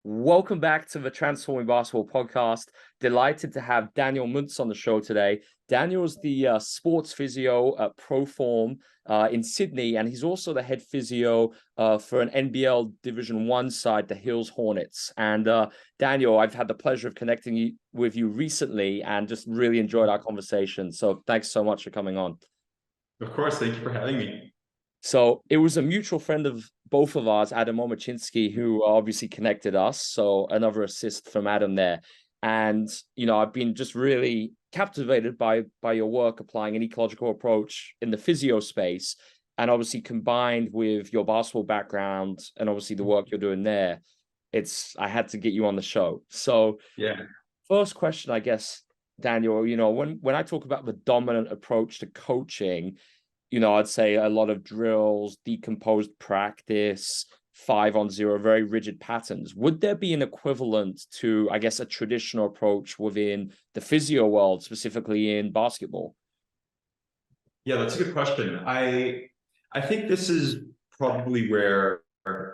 Welcome back to the Transforming Basketball podcast. Delighted to have Daniel Munz on the show today. Daniel's the sports physio at Proform in Sydney, and he's also the head physio for an NBL Division 1 side, the Hills Hornets. And Daniel, I've had the pleasure of connecting with you recently and just really enjoyed our conversation. So thanks so much for coming on. Of course, thank you for having me. So it was a mutual friend of both of ours, Adam Omachinsky, who obviously connected us. So another assist from Adam there. And, I've been just really captivated by your work applying an ecological approach in the physio space. And obviously combined with your basketball background and obviously the work you're doing there, I had to get you on the show. So yeah, first question, I guess, Daniel, when I talk about the dominant approach to coaching, I'd say a lot of drills, decomposed practice, 5-on-0, very rigid patterns. Would there be an equivalent to, I guess, a traditional approach within the physio world, specifically in basketball? Yeah, that's a good question. I think this is probably where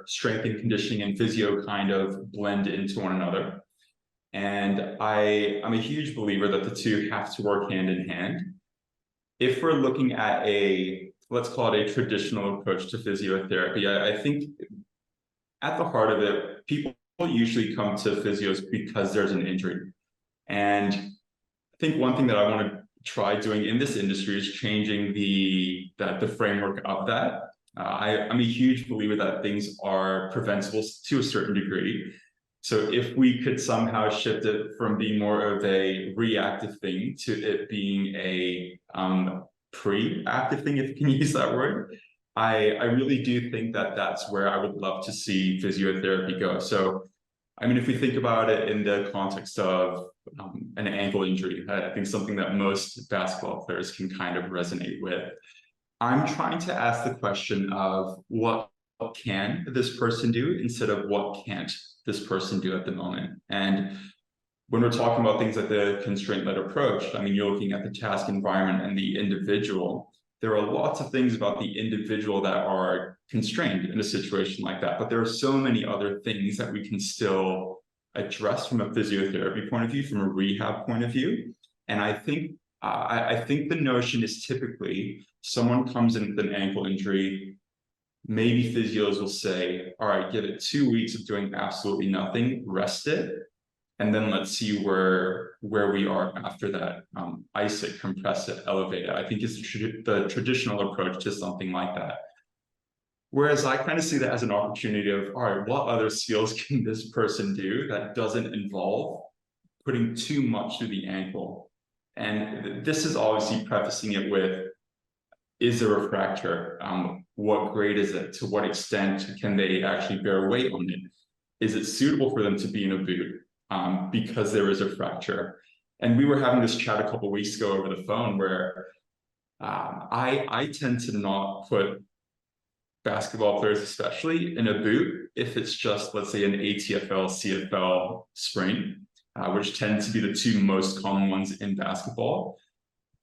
strength and conditioning and physio kind of blend into one another. And I'm a huge believer that the two have to work hand in hand. If we're looking at let's call it a traditional approach to physiotherapy, I think at the heart of it, people usually come to physios because there's an injury. And I think one thing that I want to try doing in this industry is changing the framework of that. I'm a huge believer that things are preventable to a certain degree. So if we could somehow shift it from being more of a reactive thing to it being a pre-active thing, if you can use that word, I really do think that that's where I would love to see physiotherapy go. So, I mean, if we think about it in the context of an ankle injury, I think something that most basketball players can kind of resonate with. I'm trying to ask the question of what can this person do instead of what can't this person do at the moment. And when we're talking about things like the constraint-led approach, I mean, you're looking at the task environment and the individual. There are lots of things about the individual that are constrained in a situation like that, but there are so many other things that we can still address from a physiotherapy point of view, from a rehab point of view. And I think the notion is typically someone comes in with an ankle injury, maybe physios will say, all right, give it 2 weeks of doing absolutely nothing, rest it, and then let's see where we are after that. Ice it, compress it, elevate it. I think it's the traditional approach to something like that. Whereas I kind of see that as an opportunity of, all right, what other skills can this person do that doesn't involve putting too much through the ankle? And this is obviously prefacing it with, is there a fracture? What grade is it? To what extent can they actually bear weight on it? Is it suitable for them to be in a boot because there is a fracture? And we were having this chat a couple of weeks ago over the phone where I tend to not put basketball players especially in a boot if it's just, let's say, an ATFL, CFL sprain, which tend to be the two most common ones in basketball.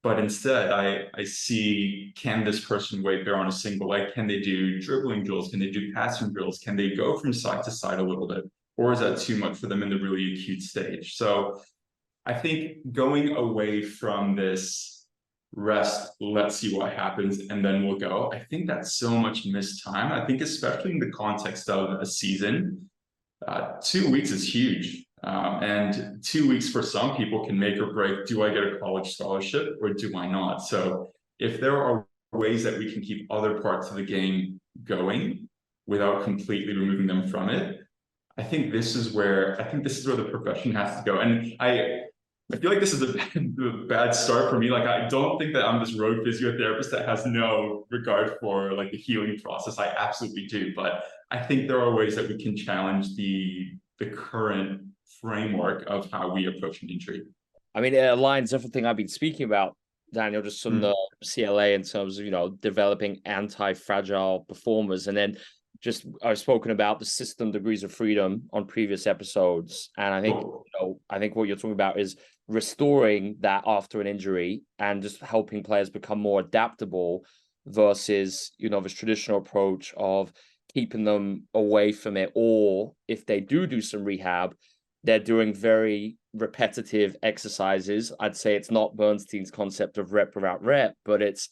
But instead, I see, can this person weight bear on a single leg? Can they do dribbling drills? Can they do passing drills? Can they go from side to side a little bit? Or is that too much for them in the really acute stage? So I think going away from this rest, let's see what happens, and then we'll go, I think that's so much missed time. I think especially in the context of a season, 2 weeks is huge. And 2 weeks for some people can make or break, do I get a college scholarship or do I not? So if there are ways that we can keep other parts of the game going without completely removing them from it, I think this is where the profession has to go. And I feel like this is a bad start for me. Like, I don't think that I'm this rogue physiotherapist that has no regard for like the healing process. I absolutely do. But I think there are ways that we can challenge the current framework of how we approach an injury. I mean, it aligns everything I've been speaking about, Daniel, just from the CLA in terms of, developing anti-fragile performers. And then just I've spoken about the system degrees of freedom on previous episodes. And I think, I think what you're talking about is restoring that after an injury and just helping players become more adaptable versus, this traditional approach of keeping them away from it, or if they do some rehab, they're doing very repetitive exercises. I'd say it's not Bernstein's concept of rep without rep, but it's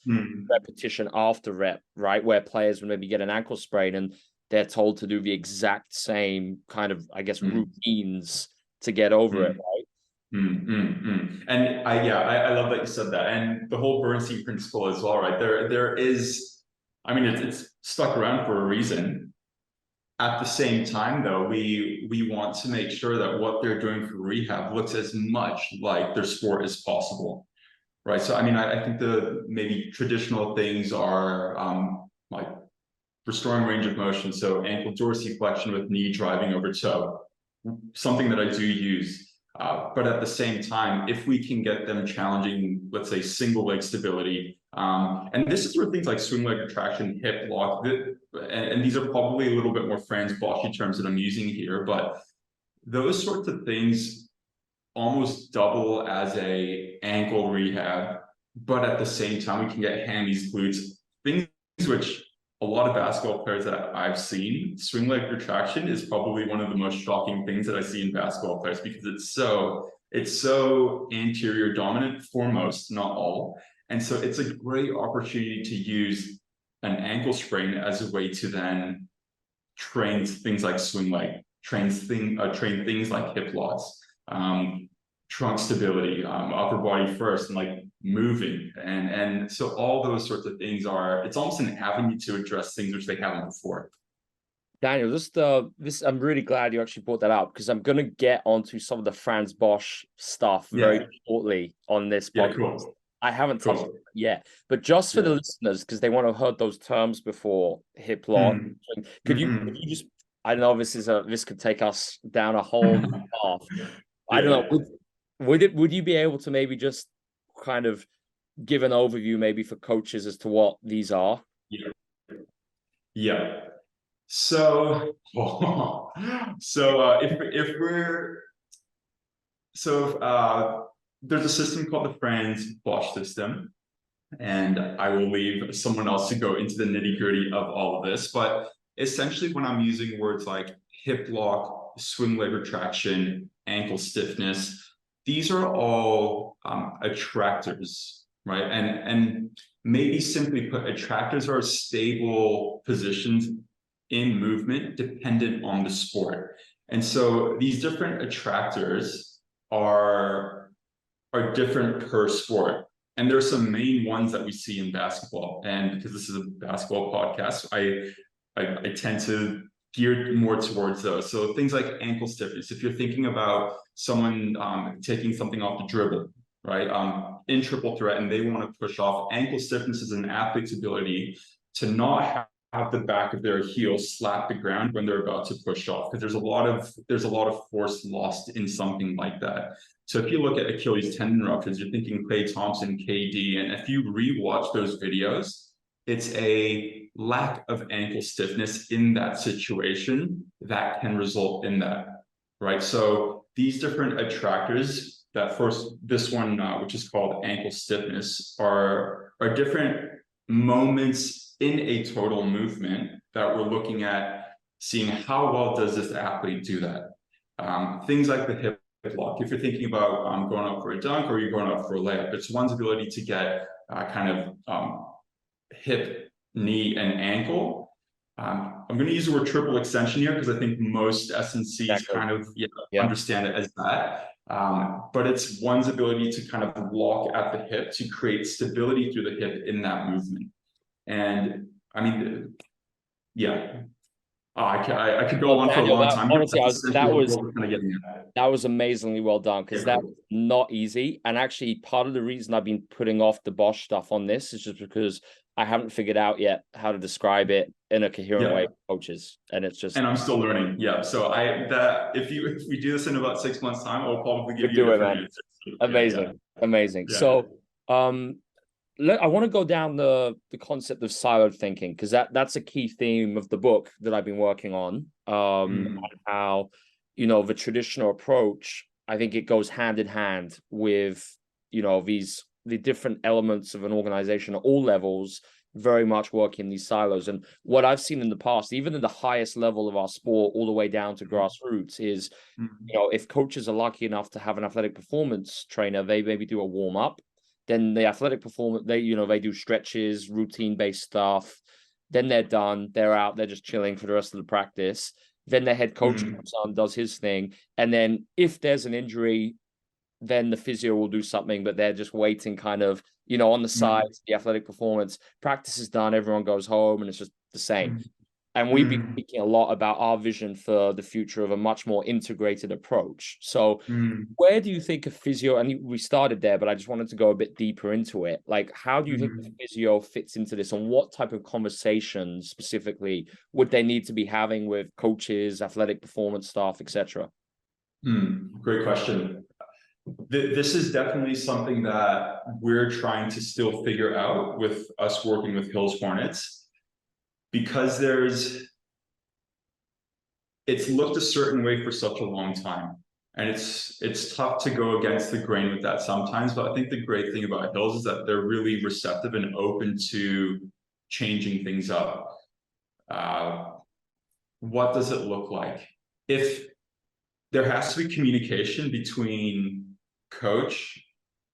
repetition after rep, right? Where players will maybe get an ankle sprain and they're told to do the exact same kind of, I guess, routines to get over it, right? And I love that you said that. And the whole Bernstein principle as well, right? There is, I mean, it's stuck around for a reason. At the same time, though, we want to make sure that what they're doing for rehab looks as much like their sport as possible, right? So, I mean, I think the maybe traditional things are like restoring range of motion. So ankle dorsiflexion with knee driving over toe, something that I do use. But at the same time, if we can get them challenging, let's say, single leg stability, and this is where things like swing leg retraction, hip lock, and these are probably a little bit more Franz Boschi terms that I'm using here, but those sorts of things almost double as a ankle rehab, but at the same time, we can get hammies, glutes, things which a lot of basketball players that I've seen, swing leg retraction is probably one of the most shocking things that I see in basketball players, because it's so anterior dominant for most, not all. And so it's a great opportunity to use an ankle sprain as a way to then train things like swing leg, train things like hip locks, trunk stability, upper body first, and like moving. And so all those sorts of things it's almost an avenue to address things which they haven't before. Daniel, this I'm really glad you actually brought that up, because I'm gonna get onto some of the Franz Bosch stuff very shortly on this podcast. Cool. I haven't touched it yet, but just for the listeners, because they want to have heard those terms before, hip lock. Could you just, I know this could take us down a whole path. I don't know. Would you be able to maybe just kind of give an overview maybe for coaches as to what these are? Yeah. So there's a system called the Franz Bosch system, and I will leave someone else to go into the nitty-gritty of all of this. But essentially, when I'm using words like hip lock, swing leg retraction, ankle stiffness, these are all attractors, right? And maybe simply put, attractors are stable positions in movement dependent on the sport. And so these different attractors are different per sport. And there are some main ones that we see in basketball. And because this is a basketball podcast, I tend to gear more towards those. So things like ankle stiffness. If you're thinking about someone taking something off the dribble, right, in triple threat, and they want to push off, ankle stiffness is an athlete's ability to not have the back of their heel slap the ground when they're about to push off, because there's a lot of force lost in something like that. So if you look at Achilles tendon ruptures, you're thinking Klay Thompson, KD, and if you rewatch those videos, it's a lack of ankle stiffness in that situation that can result in that, right? So these different attractors, this one, which is called ankle stiffness, are different moments in a total movement that we're looking at, seeing how well does this athlete do that. Things like the hip lock. If you're thinking about going up for a dunk or you're going up for a layup, it's one's ability to get kind of hip, knee, and ankle. I'm going to use the word triple extension here because I think most SNCs kind of understand it as that. But it's one's ability to kind of lock at the hip to create stability through the hip in that movement. And I mean, I could go on Daniel, for a long time. Honestly, that was amazingly well done, because that's not easy. And actually, part of the reason I've been putting off the Bosch stuff on this is just because I haven't figured out yet how to describe it in a coherent way for coaches, and I'm still learning. So if we do this in about 6 months' time, I'll probably give you a different answer. Amazing. So I want to go down the concept of siloed thinking, because that's a key theme of the book that I've been working on. And how, the traditional approach, I think it goes hand in hand with, the different elements of an organization at all levels very much working in these silos. And what I've seen in the past, even in the highest level of our sport, all the way down to grassroots, is, you know, if coaches are lucky enough to have an athletic performance trainer, they maybe do a warm up. Then the athletic performance, they, you know, they do stretches, routine based stuff. Then they're done. They're out. They're just chilling for the rest of the practice. Then the head coach comes on, does his thing. And then if there's an injury, then the physio will do something, but they're just waiting kind of, you know, on the side, the athletic performance. Practice is done. Everyone goes home and it's just the same. And we've been speaking a lot about our vision for the future of a much more integrated approach. So where do you think a physio, and we started there, but I just wanted to go a bit deeper into it. Like, how do you think the physio fits into this, and what type of conversations specifically would they need to be having with coaches, athletic performance staff, etc.? Great question. This is definitely something that we're trying to still figure out with us working with Hills Hornets. Because it's looked a certain way for such a long time. And it's tough to go against the grain with that sometimes. But I think the great thing about Hills is that they're really receptive and open to changing things up. What does it look like? If there has to be communication between coach,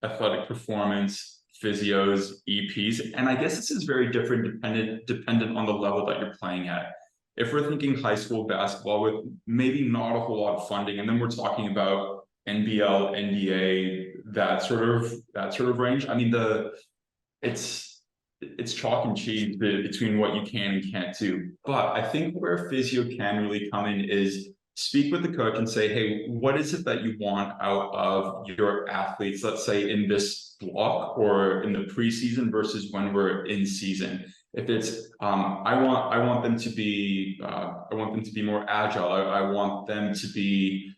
athletic performance, physios, EPs, and I guess this is very different dependent on the level that you're playing at. If we're thinking high school basketball with maybe not a whole lot of funding, and then we're talking about NBL, NBA, that sort of range. I mean, it's chalk and cheese between what you can and can't do. But I think where physio can really come in is speak with the coach and say, hey, what is it that you want out of your athletes, let's say in this block or in the preseason versus when we're in season? If it's I want them to be more agile. I want them to be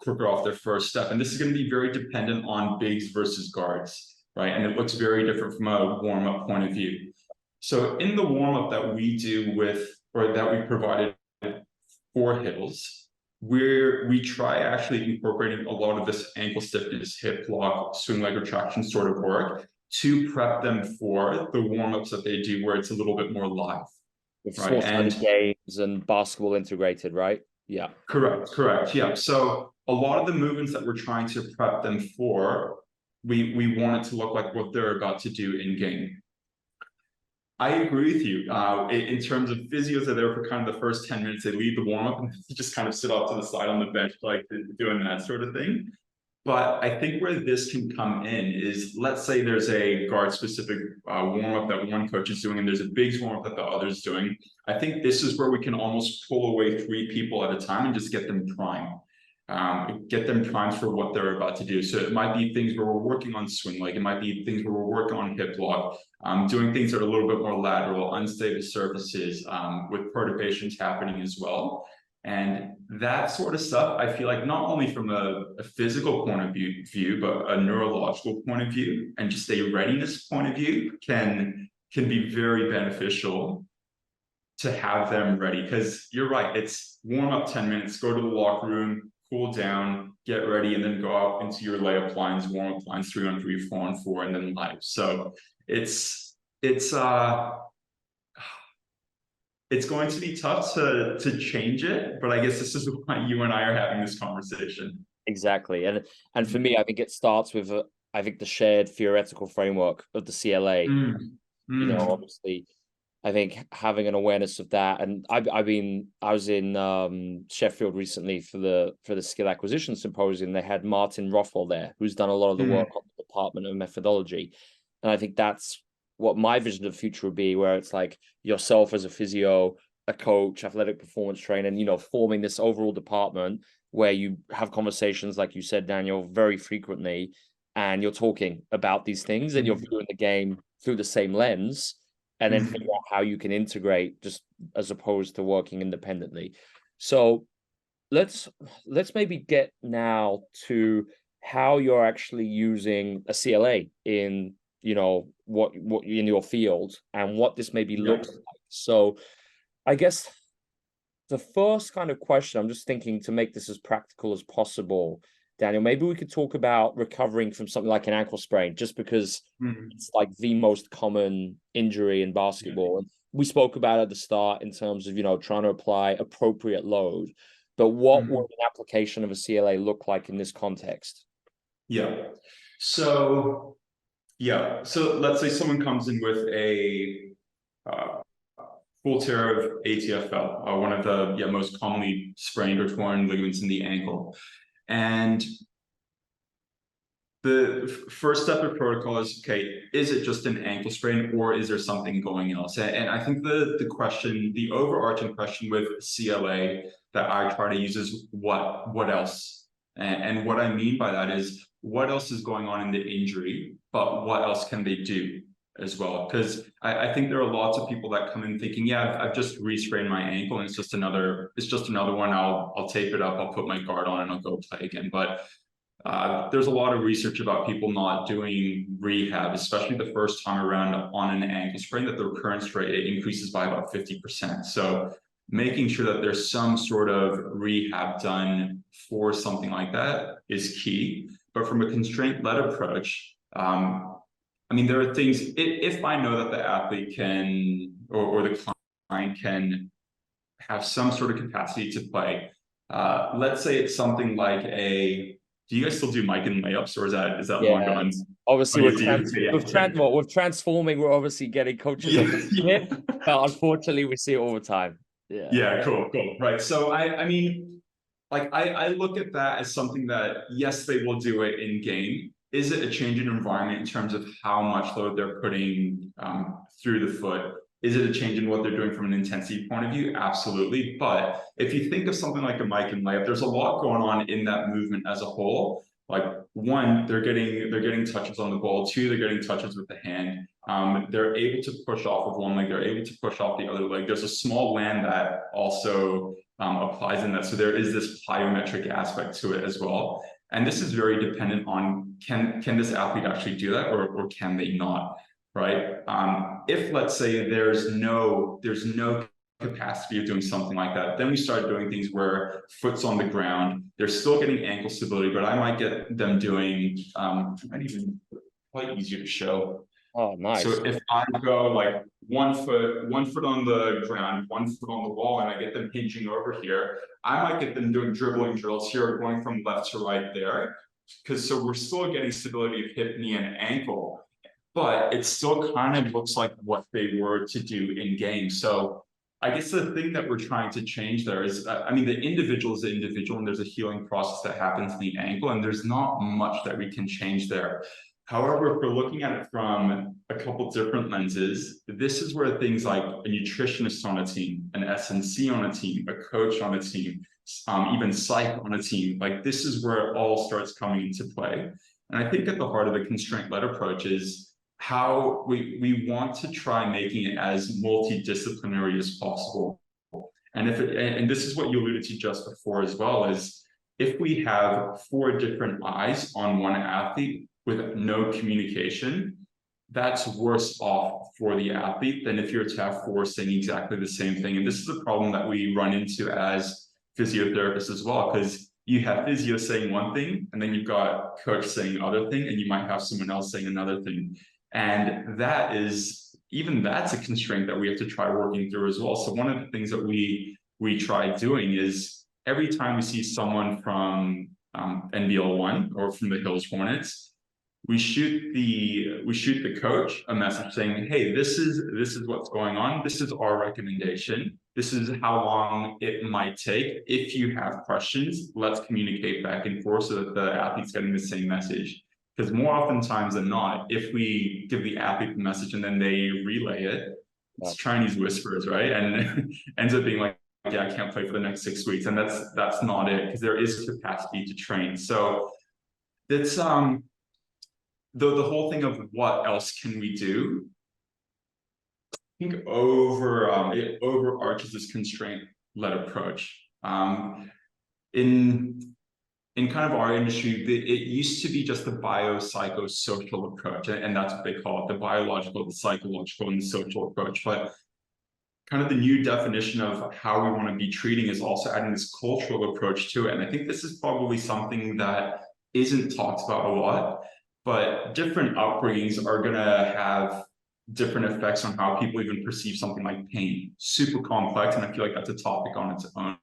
quicker off their first step. And this is going to be very dependent on bigs versus guards, right? And it looks very different from a warm-up point of view. So in the warm-up that we do or that we provided for Hills, we try actually incorporating a lot of this ankle stiffness, hip lock, swing leg retraction sort of work to prep them for the warm-ups that they do where it's a little bit more live. With right? And games and basketball integrated, right? Yeah. Correct. Yeah. So a lot of the movements that we're trying to prep them for, we want it to look like what they're about to do in game. I agree with you. In terms of physios are there for kind of the first 10 minutes, they lead the warm-up and just kind of sit off to the side on the bench, like doing that sort of thing. But I think where this can come in is, let's say there's a guard-specific warm-up that one coach is doing, and there's a bigs warm-up that the other is doing. I think this is where we can almost pull away 3 people at a time and just get them primed. Get them primed for what they're about to do. So it might be things where we're working on swing leg. It might be things where we're working on hip lock, doing things that are a little bit more lateral, unstable surfaces, with perturbations happening as well. And that sort of stuff, I feel like not only from a physical point of view, but a neurological point of view and just a readiness point of view can be very beneficial to have them ready. Because you're right, it's warm up 10 minutes, go to the locker room, cool down, get ready, and then go out into your layup lines, warm up lines, 3-on-3, 4-on-4, and then live. So it's going to be tough to change it, but I guess this is why you and I are having this conversation. Exactly. And for me, I think it starts with I think the shared theoretical framework of the CLA. You know, obviously, I think having an awareness of that, and I was in Sheffield recently for the skill acquisition symposium. They had Martin Rothwell there, who's done a lot of the work on the Department of Methodology, and I think that's what my vision of the future would be, where it's like yourself as a physio, a coach, athletic performance trainer, and, you know, forming this overall department where you have conversations, like you said, Daniel, very frequently, and you're talking about these things and you're viewing the game through the same lens, and then figure out how you can integrate, just as opposed to working independently. So let's maybe get now to how you're actually using a CLA in, you know, what in your field and what this maybe looks like. So I guess the first kind of question, I'm just thinking to make this as practical as possible, Daniel, maybe we could talk about recovering from something like an ankle sprain, just because Mhm. it's like the most common injury in basketball. And we spoke about at the start in terms of, trying to apply appropriate load. But what would Mhm. an application of a CLA look like in this context? Yeah. So so let's say someone comes in with a uh, full tear of ATFL, one of the most commonly sprained or torn ligaments in the ankle. And the first step of protocol is, okay, is it just an ankle sprain or is there something going else? And I think the overarching question with CLA that I try to use is what else? And what I mean by that is what else is going on in the injury, but what else can they do as well? Because I think there are lots of people that come in thinking, yeah, I've just re-sprained my ankle and it's just another one. I'll tape it up, I'll put my guard on and I'll go play again. But there's a lot of research about people not doing rehab, especially the first time around on an ankle sprain, that the recurrence rate increases by about 50%. So making sure that there's some sort of rehab done for something like that is key. But from a constraint-led approach, there are things, if I know that the athlete can, or the client can have some sort of capacity to play, let's say it's something like do you guys still do mic and layups, or is that long Yeah, gone? obviously Oh, you do? with transforming, we're obviously getting coaches Yeah, up to it, but unfortunately we see it all the time. Yeah. yeah, cool. Right. So I look at that as something that, yes, they will do it in game. Is it a change in environment in terms of how much load they're putting through the foot? Is it a change in what they're doing from an intensity point of view? Absolutely. But if you think of something like a mic and layup, there's a lot going on in that movement as a whole. Like, one, they're getting touches on the ball. Two, they're getting touches with the hand. They're able to push off of one leg. They're able to push off the other leg. There's a small land that also applies in that. So there is this plyometric aspect to it as well. And this is very dependent on can this athlete actually do that, or can they not, right? If, let's say, there's no capacity of doing something like that, then we start doing things where foot's on the ground, they're still getting ankle stability, but I might get them doing, might even quite easier to show. Oh, nice. So if I go like one foot on the ground, 1 foot on the wall, and I get them hinging over here, I might get them doing dribbling drills here, going from left to right there. So we're still getting stability of hip, knee, and ankle, but it still kind of looks like what they were to do in game. So I guess the thing that we're trying to change there is, the individual is the individual, and there's a healing process that happens in the ankle, and there's not much that we can change there. However, if we're looking at it from a couple different lenses, this is where things like a nutritionist on a team, an S&C on a team, a coach on a team, even psych on a team, like this is where it all starts coming into play. And I think at the heart of the constraint-led approach is how we want to try making it as multidisciplinary as possible. And and this is what you alluded to just before as well, is if we have 4 different eyes on one athlete with no communication, that's worse off for the athlete than if you're to have 4 saying exactly the same thing. And this is a problem that we run into as physiotherapists as well, because you have physio saying one thing, and then you've got coach saying other thing, and you might have someone else saying another thing. And that's a constraint that we have to try working through as well. So one of the things that we try doing is every time we see someone from NBL1 or from the Hills Hornets, we shoot the coach a message saying, hey, this is what's going on. This is our recommendation. This is how long it might take. If you have questions, let's communicate back and forth so that the athlete's getting the same message. Because more oftentimes than not, if we give the athlete the message and then they relay it, it's Chinese whispers, right? And ends up being like, yeah, I can't play for the next 6 weeks. And that's not it, because there is capacity to train. So it's the whole thing of what else can we do, I think it overarches this constraint-led approach. In kind of our industry, it used to be just the biopsychosocial approach, and that's what they call it, the biological, the psychological, and the social approach. But kind of the new definition of how we want to be treating is also adding this cultural approach to it. And I think this is probably something that isn't talked about a lot, but different upbringings are gonna have different effects on how people even perceive something like pain. Super complex, and I feel like that's a topic on its own.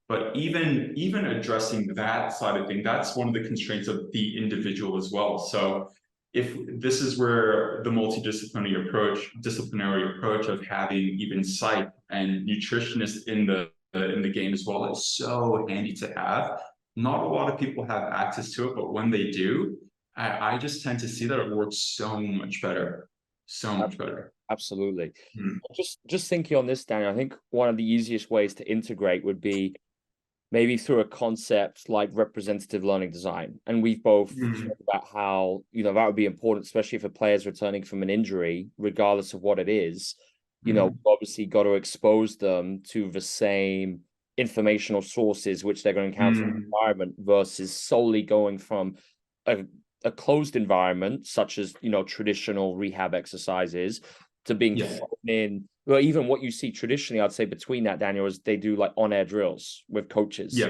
But even addressing that side of things, that's one of the constraints of the individual as well. So if this is where the disciplinary approach of having even psych and nutritionists in the game as well is so handy to have. Not a lot of people have access to it, but when they do, I just tend to see that it works so much better. So much better. Absolutely. Just thinking on this, Daniel, I think one of the easiest ways to integrate would be maybe through a concept like representative learning design. And we've both talked about how, that would be important, especially if a player's returning from an injury, regardless of what it is. Obviously got to expose them to the same informational sources which they're going to encounter in the environment versus solely going from a closed environment, such as, traditional rehab exercises, to being thrown in. Well, even what you see traditionally, I'd say between that, Daniel, is they do like on-air drills with coaches.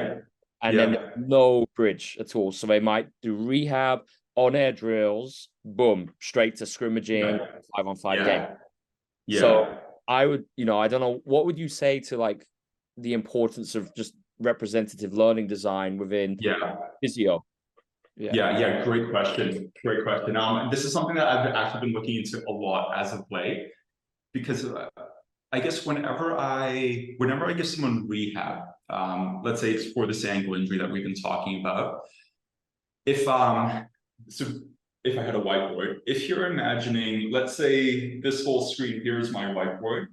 And then no bridge at all. So they might do rehab, on-air drills, boom, straight to scrimmaging, 5-on-5 game. So I would, I don't know, what would you say to like the importance of just representative learning design within physio? Great question. This is something that I've actually been looking into a lot as of late, because I guess whenever I give someone rehab, let's say it's for this ankle injury that we've been talking about. If I had a whiteboard, if you're imagining, let's say this whole screen here is my whiteboard,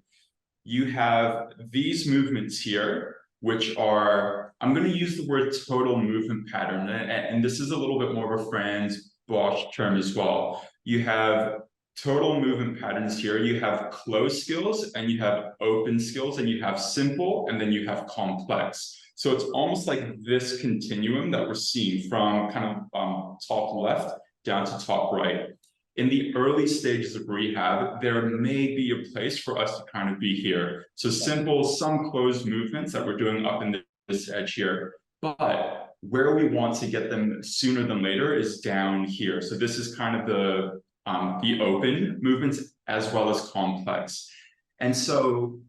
you have these movements here, which are, I'm going to use the word total movement pattern, and this is a little bit more of a Franz Bosch term as well. You have total movement patterns here. You have closed skills, and you have open skills, and you have simple, and then you have complex. So it's almost like this continuum that we're seeing from kind of top left down to top right. In the early stages of rehab, there may be a place for us to kind of be here. So simple, some closed movements that we're doing up in this edge here. But where we want to get them sooner than later is down here. So this is kind of the open movements as well as complex. And so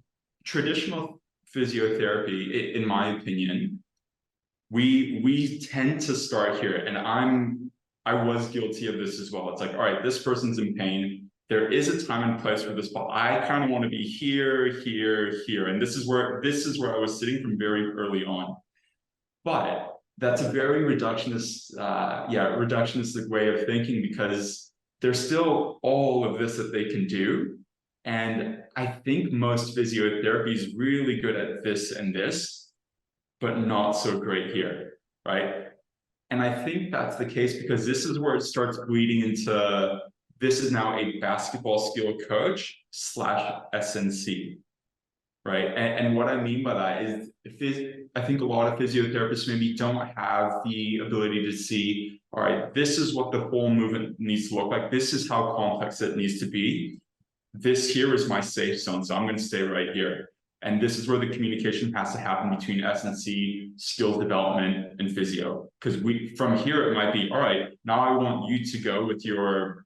traditional physiotherapy, in my opinion, we tend to start here, and I was guilty of this as well. It's like, all right, this person's in pain. There is a time and place for this, but I kind of want to be here, here, here. And this is where I was sitting from very early on. But that's a very reductionistic way of thinking, because there's still all of this that they can do. And I think most physiotherapy is really good at this and this, but not so great here, right? And I think that's the case because this is where it starts bleeding into, this is now a basketball skill coach / SNC, right? And what I mean by that is, I think a lot of physiotherapists maybe don't have the ability to see, all right, this is what the whole movement needs to look like. This is how complex it needs to be. This here is my safe zone, so I'm going to stay right here. And this is where the communication has to happen between SNC, skills development, and physio. Because from here, it might be, all right, now I want you to go with your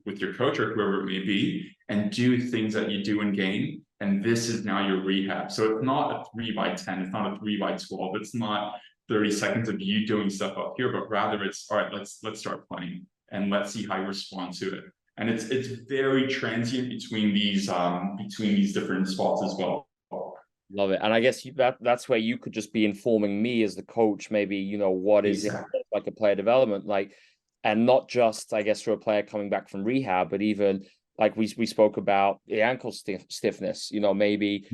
coach or whoever it may be and do things that you do in game. And this is now your rehab. So it's not a 3x10, it's not a 3x12, it's not 30 seconds of you doing stuff up here, but rather it's, all right, let's start playing and let's see how you respond to it. And it's very transient between these different spots as well. Love it. And I guess that's where you could just be informing me as the coach, maybe, what is it like a player development, like, and not just, I guess, for a player coming back from rehab, but even like we spoke about the ankle stiffness, maybe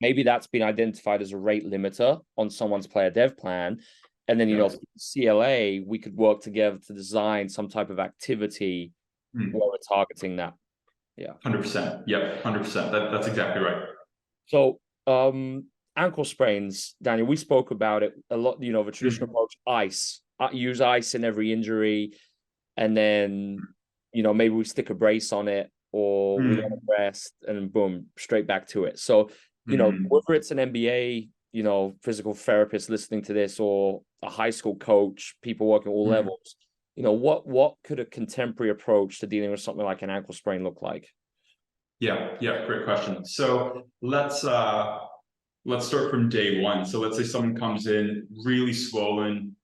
maybe that's been identified as a rate limiter on someone's player dev plan. And then, CLA, we could work together to design some type of activity where we're targeting that. 100%. Yeah, 100%. That's exactly right. So, ankle sprains, Daniel, we spoke about it a lot, the traditional approach, ice, use ice in every injury. And then, maybe we stick a brace on it or we let it rest and boom, straight back to it. So, whether it's an MBA, physical therapist listening to this or a high school coach, people working all levels, what could a contemporary approach to dealing with something like an ankle sprain look like? Yeah, great question. So let's start from day one. So let's say someone comes in really swollen,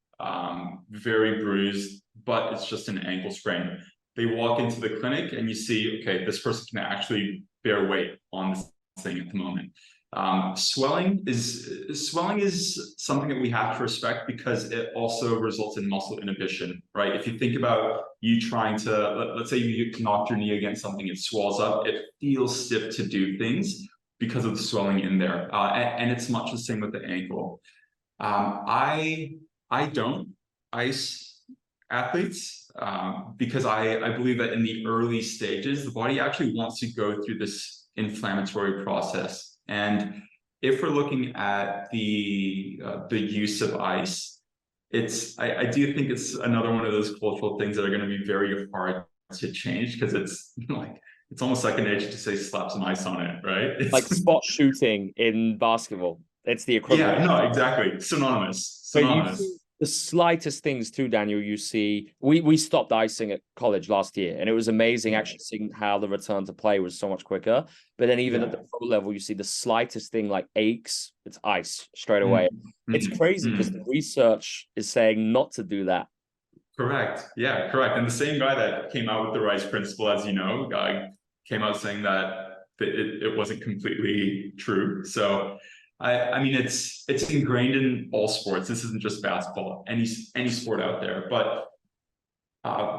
very bruised, but it's just an ankle sprain. They walk into the clinic and you see, okay, this person can actually bear weight on this thing at the moment. Swelling is something that we have to respect because it also results in muscle inhibition, right? If you think about you trying to, let's say you knocked your knee against something, it swells up, it feels stiff to do things because of the swelling in there. And it's much the same with the ankle. I don't ice athletes because I believe that in the early stages, the body actually wants to go through this inflammatory process. And if we're looking at the use of ice, I do think it's another one of those cultural things that are going to be very hard to change because it's almost second nature to say slap some ice on it, right? Like spot shooting in basketball. It's the equivalent. Yeah, no, exactly. Synonymous. But you see the slightest things too, Daniel. You see, we stopped icing at college last year, and it was amazing actually seeing how the return to play was so much quicker. But then even at the pro level, you see the slightest thing like aches, it's ice straight away. It's crazy because the research is saying not to do that. Correct. Yeah, correct. And the same guy that came out with the Rice principle, as you know, came out saying that it wasn't completely true. So I mean, it's ingrained in all sports. This isn't just basketball, any sport out there. But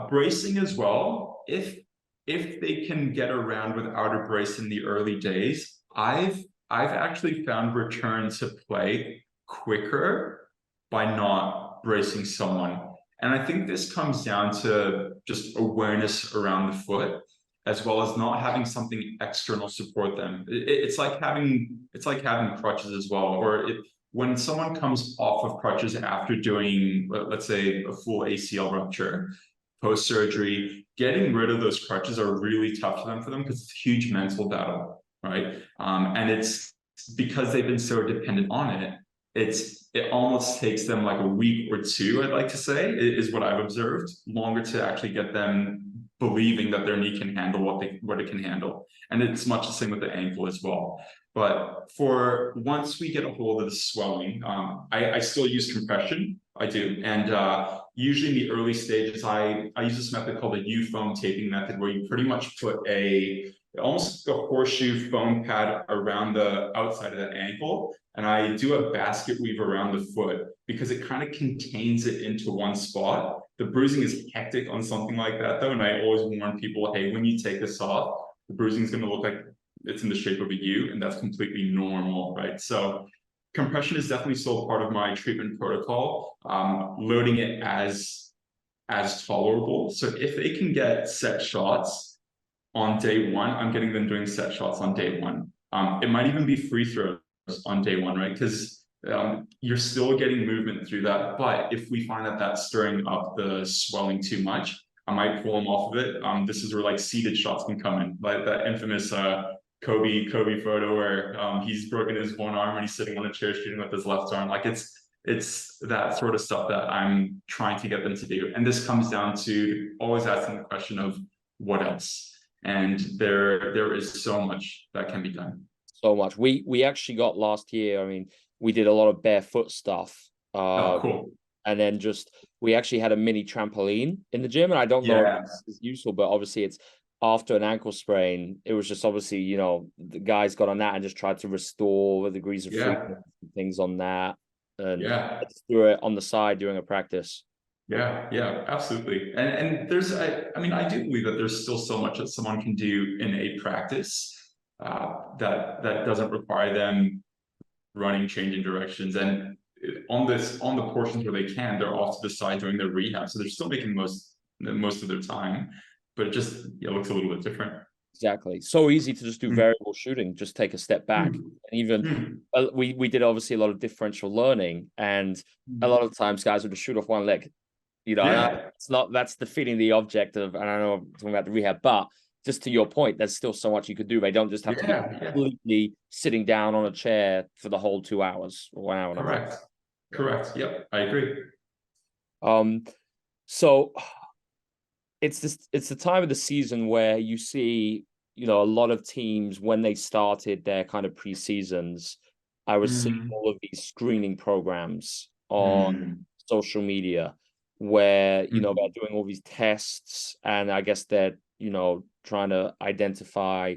bracing as well, if they can get around without a brace in the early days, I've actually found return to play quicker by not bracing someone. And I think this comes down to just awareness around the foot, as well as not having something external support them. It's like having crutches as well. Or when someone comes off of crutches after doing, let's say, a full ACL rupture, post-surgery, getting rid of those crutches are really tough for them because it's a huge mental battle, right? And it's because they've been so dependent on it. It almost takes them like a week or two, I'd like to say, is what I've observed, longer to actually get them believing that their knee can handle what it can handle. And it's much the same with the ankle as well. But for once we get a hold of the swelling, I still use compression. I do. And usually in the early stages, I use this method called a U-foam taping method, where you pretty much put almost a horseshoe foam pad around the outside of the ankle. And I do a basket weave around the foot because it kind of contains it into one spot. The bruising is hectic on something like that, though. And I always warn people, hey, when you take this off, the bruising is going to look like it's in the shape of a U, and that's completely normal, right? So compression is definitely still part of my treatment protocol, loading it as tolerable. So if they can get set shots on day one, I'm getting them doing set shots on day one. It might even be free throws on day one, right? Because you're still getting movement through that. But if we find that that's stirring up the swelling too much, I might pull them off of it. This is where like seated shots can come in, like that infamous Kobe photo where he's broken his one arm and he's sitting on a chair shooting with his left arm. Like it's that sort of stuff that I'm trying to get them to do. And this comes down to always asking the question of what else? And there is so much that can be done. So much. We actually got last year, I mean, we did a lot of barefoot stuff. Cool. And then we actually had a mini trampoline in the gym. And I don't know if it's useful, but obviously it's after an ankle sprain. It was just obviously, the guys got on that and just tried to restore the degrees of freedom and things on that. And just do it on the side during a practice. Yeah, absolutely. And there's, I mean, I do believe that there's still so much that someone can do in a practice that doesn't require them running, changing directions. And on the portions where they can, they're off to the side doing their rehab. So they're still making most of their time, but it just looks a little bit different. Exactly. So easy to just do variable shooting, just take a step back. And even we did obviously a lot of differential learning, and a lot of times guys would just shoot off one leg. That's defeating the objective. And I know I'm talking about the rehab, but just to your point, there's still so much you could do. They don't just have to be completely sitting down on a chair for the whole 2 hours or 1 hour. Correct. Correct. Yep, I agree. So it's the time of the season where you see, a lot of teams when they started their kind of pre-seasons, I was seeing all of these screening programs on social media where, they're doing all these tests, and I guess they're, trying to identify,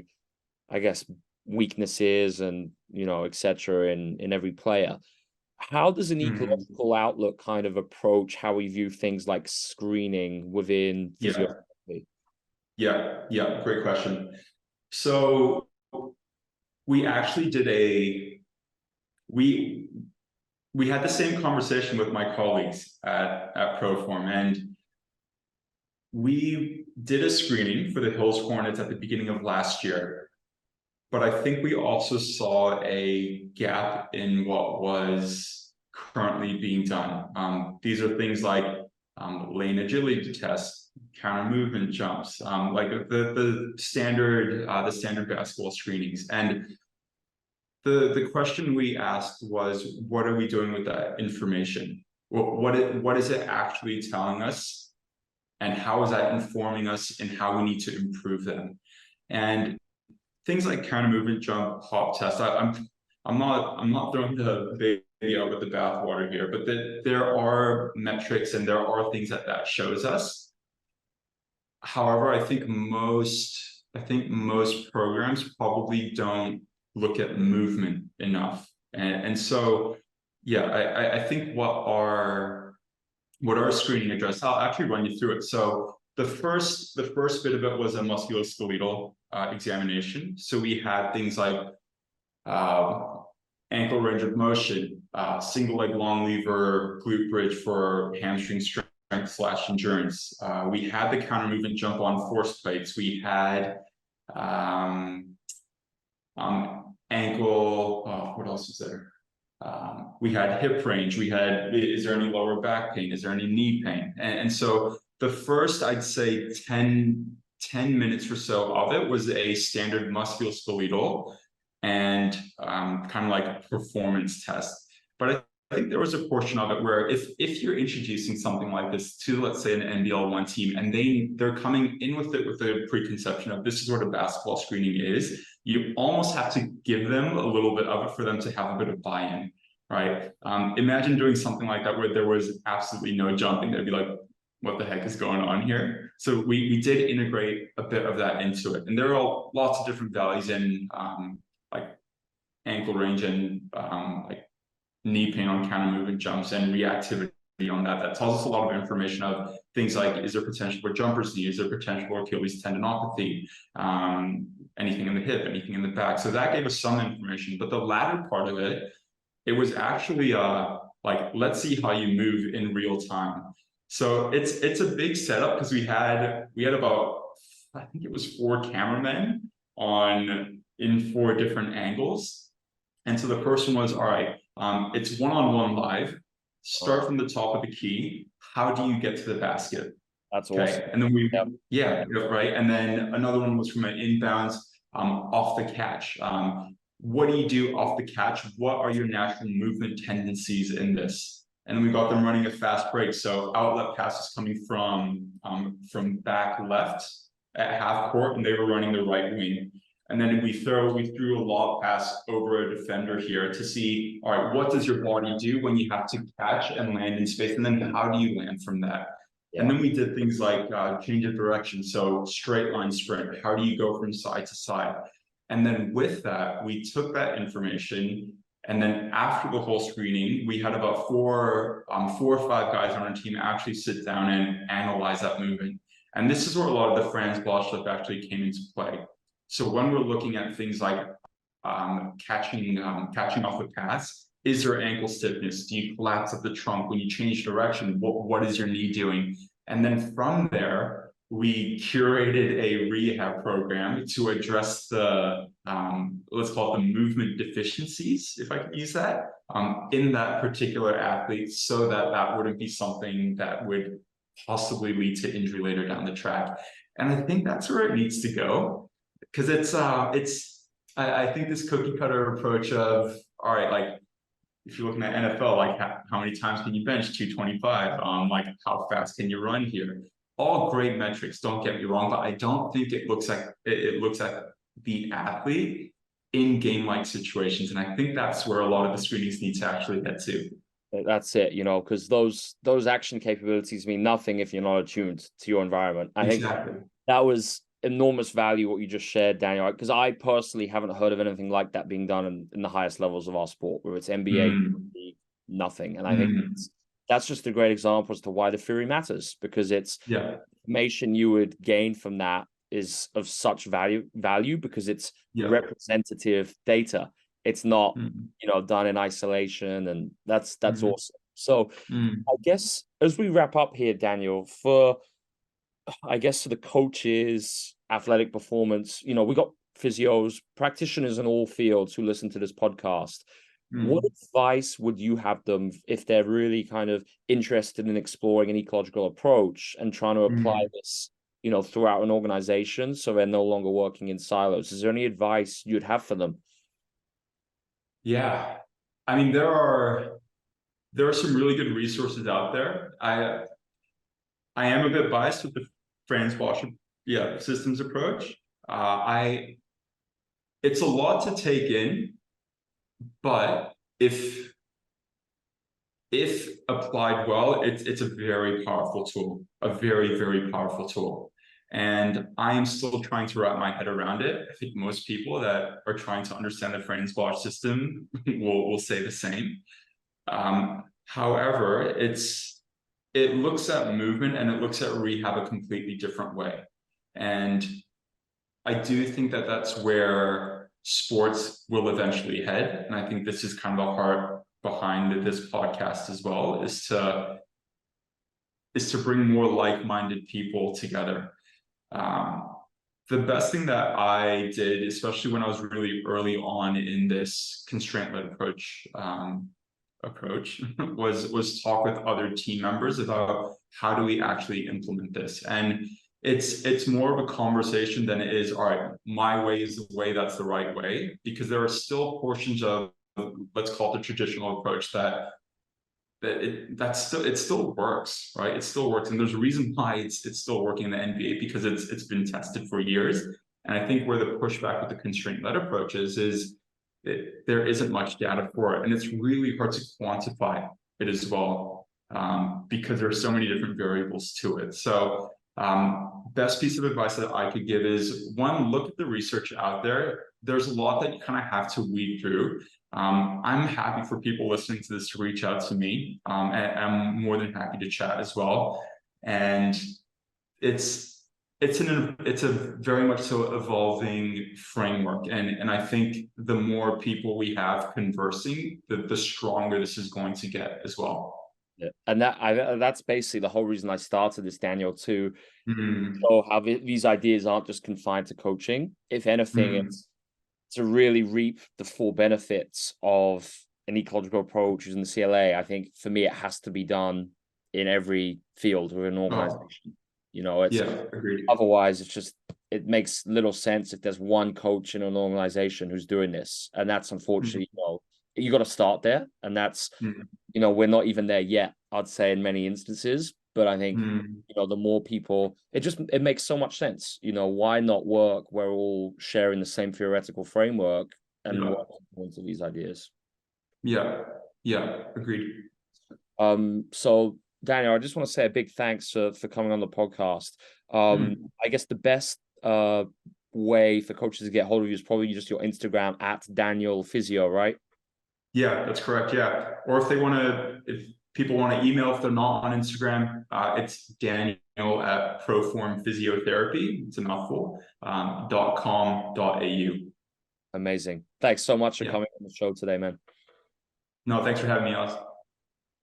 I guess, weaknesses and, etc. in every player. How does an ecological outlook kind of approach how we view things like screening within physiotherapy? Yeah, great question. So we actually did we had the same conversation with my colleagues at Proform, and we did a screening for the Hills Hornets at the beginning of last year. But I think we also saw a gap in what was currently being done. These are things like lane agility tests, counter movement jumps, like the standard basketball screenings. And the question we asked was, what are we doing with that information? What is it actually telling us, and how is that informing us in how we need to improve them? And things like counter movement jump, hop test. I'm not throwing the baby out with the bathwater here, but there are metrics and there are things that shows us. However, I think most programs probably don't look at movement enough, and so yeah, I think what our screening addressed. I'll actually run you through it. So the first bit of it was a musculoskeletal examination. So we had things like ankle range of motion, single leg long lever, glute bridge for hamstring strength / endurance. We had the counter movement jump on force plates. We had ankle. What else is there? We had hip range. We had, is there any lower back pain? Is there any knee pain? And so the first, I'd say 10 minutes or so of it was a standard musculoskeletal and kind of like performance test. But I think there was a portion of it where if you're introducing something like this to, let's say, an NBL1 team, and they're coming in with it with a preconception of this is what a basketball screening is, you almost have to give them a little bit of it for them to have a bit of buy-in, right? Imagine doing something like that where there was absolutely no jumping. They'd be like, what the heck is going on here? So we did integrate a bit of that into it. And there are lots of different values in like ankle range and like knee pain on counter movement jumps and reactivity on that. That tells us a lot of information of things like, is there potential for jumper's knee? Is there potential for Achilles tendinopathy? Anything in the hip, anything in the back. So that gave us some information. But the latter part of it, it was actually like, let's see how you move in real time. So it's a big setup because we had about, I think it was 4 cameramen in 4 different angles. And so the first one was, all right, it's one-on-one live. Start from the top of the key. How do you get to the basket? That's awesome. And then right. And then another one was from an inbounds off the catch. What do you do off the catch? What are your natural movement tendencies in this? And then we got them running a fast break. So outlet passes coming from back left at half court, and they were running the right wing. And then we threw a lob pass over a defender here to see, all right, what does your body do when you have to catch and land in space? And then how do you land from that? Yeah. And then we did things like change of direction. So straight line sprint, how do you go from side to side? And then with that, we took that information, and then after the whole screening, we had about 4 or 5 guys on our team actually sit down and analyze that movement. And this is where a lot of the Franz Bloch stuff actually came into play. So when we're looking at things like catching off the pass, is there ankle stiffness? Do you collapse at the trunk when you change direction? What is your knee doing? And then from there, we curated a rehab program to address the let's call it the movement deficiencies, if I can use that, in that particular athlete, so that wouldn't be something that would possibly lead to injury later down the track. And I think that's where it needs to go. Because I think this cookie cutter approach of, all right, like if you're looking at NFL, like how many times can you bench 225? Like how fast can you run here? All great metrics, don't get me wrong, but I don't think it looks like it looks at the athlete in game-like situations. And I think that's where a lot of the screenings need to actually get to. That's it, because those action capabilities mean nothing if you're not attuned to your environment. I think Exactly. that was enormous value what you just shared, Daniel, because I personally haven't heard of anything like that being done in the highest levels of our sport, where it's NBA, nothing. And I think that's just a great example as to why the theory matters, because it's information you would gain from that is of such value because it's representative data. It's not, done in isolation, and that's awesome. So I guess as we wrap up here, Daniel, for the coaches, athletic performance, we got physios, practitioners in all fields who listen to this podcast. What advice would you have them if they're really kind of interested in exploring an ecological approach and trying to apply this, throughout an organization so they're no longer working in silos? Is there any advice you'd have for them? Yeah. I mean, there are some really good resources out there. I am a bit biased with the Franz Bosch systems approach. It's a lot to take in, but if applied well, it's a very powerful tool, a very, very powerful tool. And I am still trying to wrap my head around it. I think most people that are trying to understand the Franz Bosch system will say the same. However, it looks at movement and it looks at rehab a completely different way. And I do think that that's where sports will eventually head. And I think this is kind of the heart behind this podcast as well, is to bring more like-minded people together. The best thing that I did, especially when I was really early on in this constraint-led approach, was talk with other team members about how do we actually implement this. And it's more of a conversation than it is, all right, my way is the way, that's the right way, because there are still portions of, let's call it the traditional approach, it still works, right? It still works, and there's a reason why it's still working in the NBA, because it's been tested for years. And I think where the pushback with the constraint-led approaches is there isn't much data for it, and it's really hard to quantify it as well, because there are so many different variables to it. So best piece of advice that I could give is, one, look at the research out there. There's a lot that you kind of have to weed through. I'm happy for people listening to this to reach out to me, and I'm more than happy to chat as well. And it's a very much so evolving framework, and I think the more people we have conversing, the stronger this is going to get as well. Yeah. And that's basically the whole reason I started this, Daniel, to show how these ideas aren't just confined to coaching. If anything, it's to really reap the full benefits of an ecological approach using the CLA. I think for me, it has to be done in every field or an organization. Agreed. Otherwise, it makes little sense if there's one coach in an organization who's doing this. And that's unfortunately, you got to start there. And that's, we're not even there yet, I'd say, in many instances. But I think, the more people, it makes so much sense. Why not work? We're all sharing the same theoretical framework and work into these ideas. Yeah, agreed. So Daniel, I just want to say a big thanks for coming on the podcast. I guess the best way for coaches to get hold of you is probably just your Instagram at Daniel Physio, right? Yeah, that's correct. Yeah. Or if people want to email, if they're not on Instagram, it's Daniel at Proform Physiotherapy. It's a mouthful, .com.au. Amazing. Thanks so much for coming on the show today, man. No, thanks for having me, Oz.